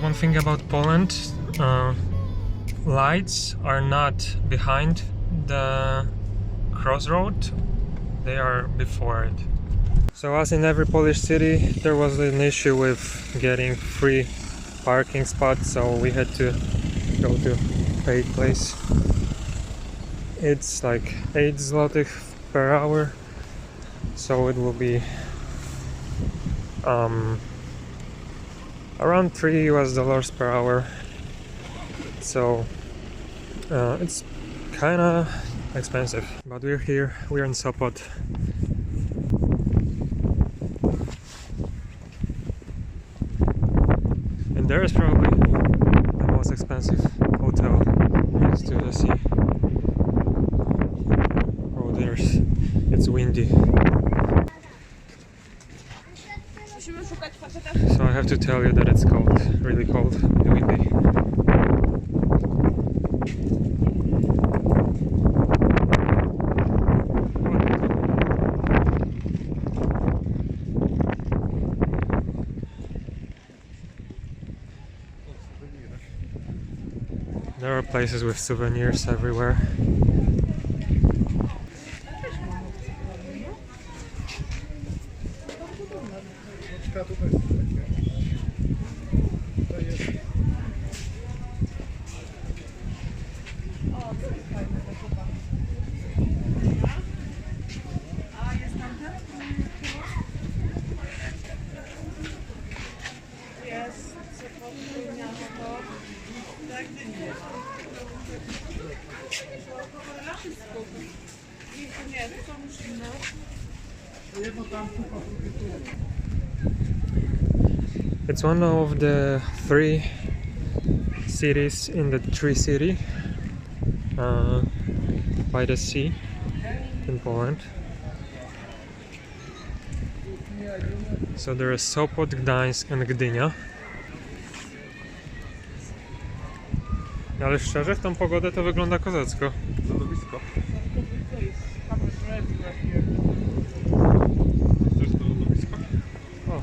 There's one thing about Poland, lights are not behind the crossroad, they are before it. So as in every Polish city, there was an issue with getting free parking spots, so we had to go to paid place. It's like 8 zlotych per hour, so it will be around $3 per hour. So it's kinda expensive, but we're here, we're in Sopot. And there is probably the most expensive hotel next to the sea. Oh, it's windy. So I have to tell you that it's cold, really cold and windy. There are places with souvenirs everywhere. It's one of the 3 cities in the Tree City by the sea in Poland. So there is Sopot, Gdańsk and Gdynia. Ale szczerze, w tą pogodę to wygląda kozacko. Lodowisko. O.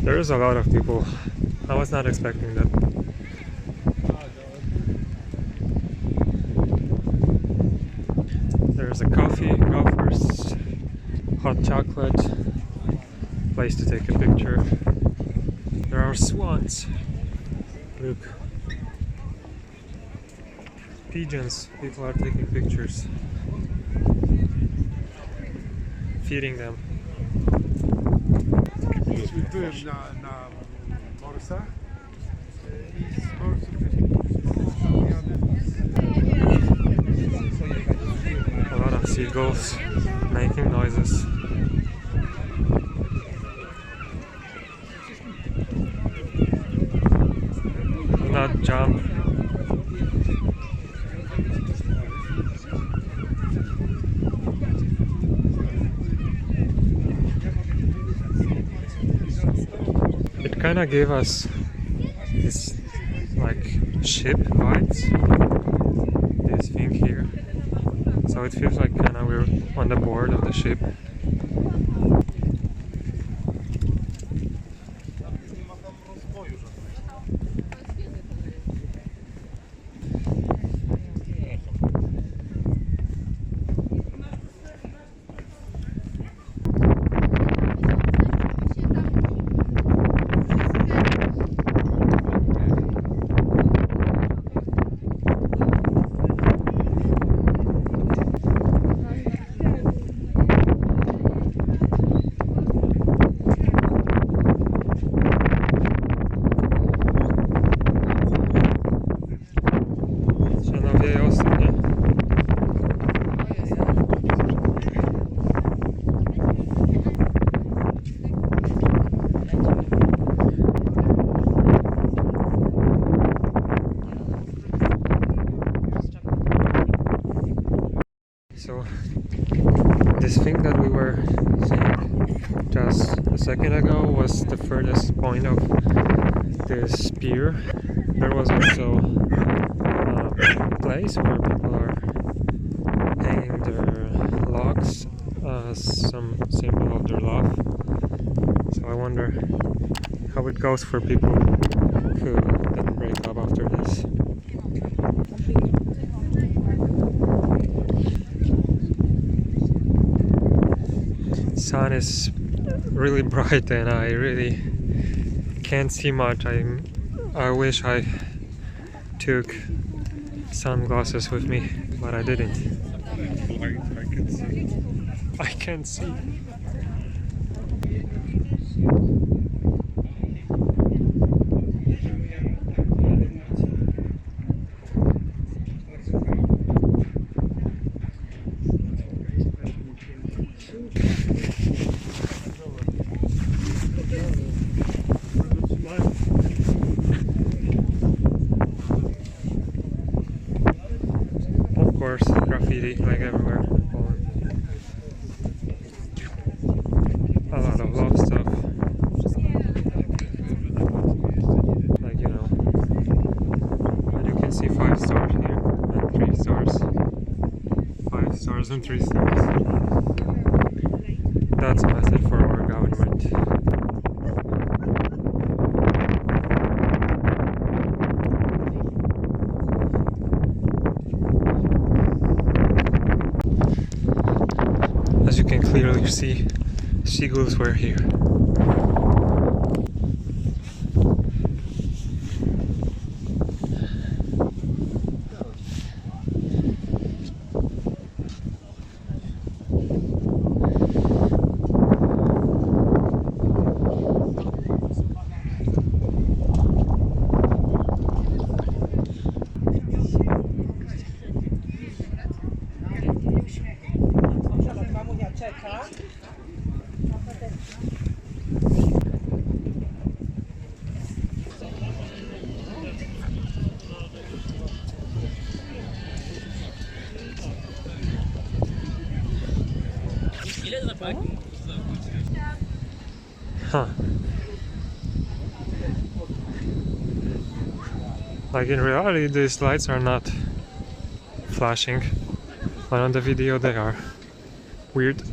There is a lot of people. I was not expecting that. There's a coffee, golfers, hot chocolate, place to take a picture. There are swans. Look. Pigeons. People are taking pictures. Feeding them. Byłem na morsach i z morsów A lot of seagulls making noises. Do not jump. It kind of gave us this like ship vibes, this thing here. So it feels like kind of we're on the board of the ship. So this thing that we were seeing just a second ago was the furthest point of this pier. There was also place where people are hanging their logs as some symbol of their love. So I wonder how it goes for people who didn't break up after this. Sun is really bright and I really can't see much. I wish I took sunglasses with me, but I didn't. I can see. I can't see. Of course, graffiti like everywhere in Poland. A lot of love stuff. Like, you know. And you can see 5 stars here and 3 stars. 5 stars and 3 stars. That's a message for our government. As you can clearly see, seagulls were here. Huh. Like in reality these lights are not flashing, but on the video they are. Weird.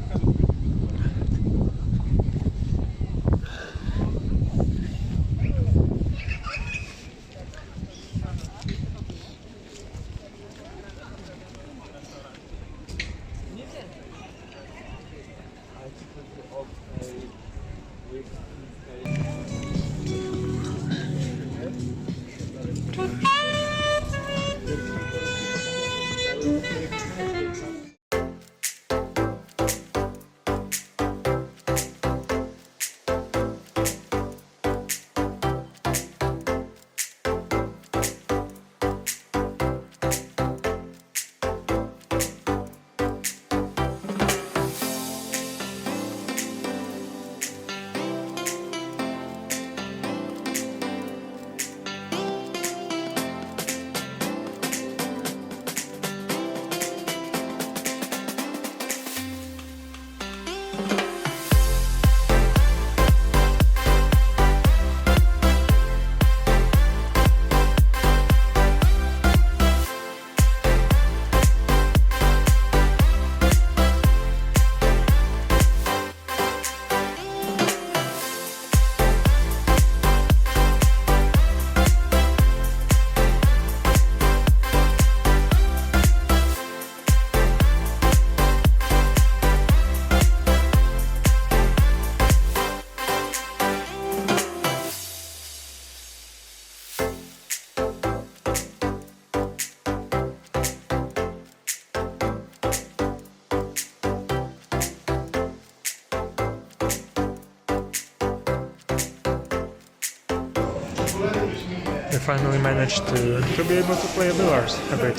We finally managed to be able to play billiards a bit,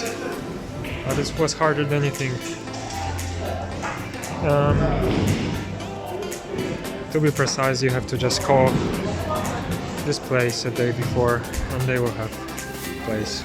but it was harder than you think. To be precise, you have to just call this place a day before and they will have place.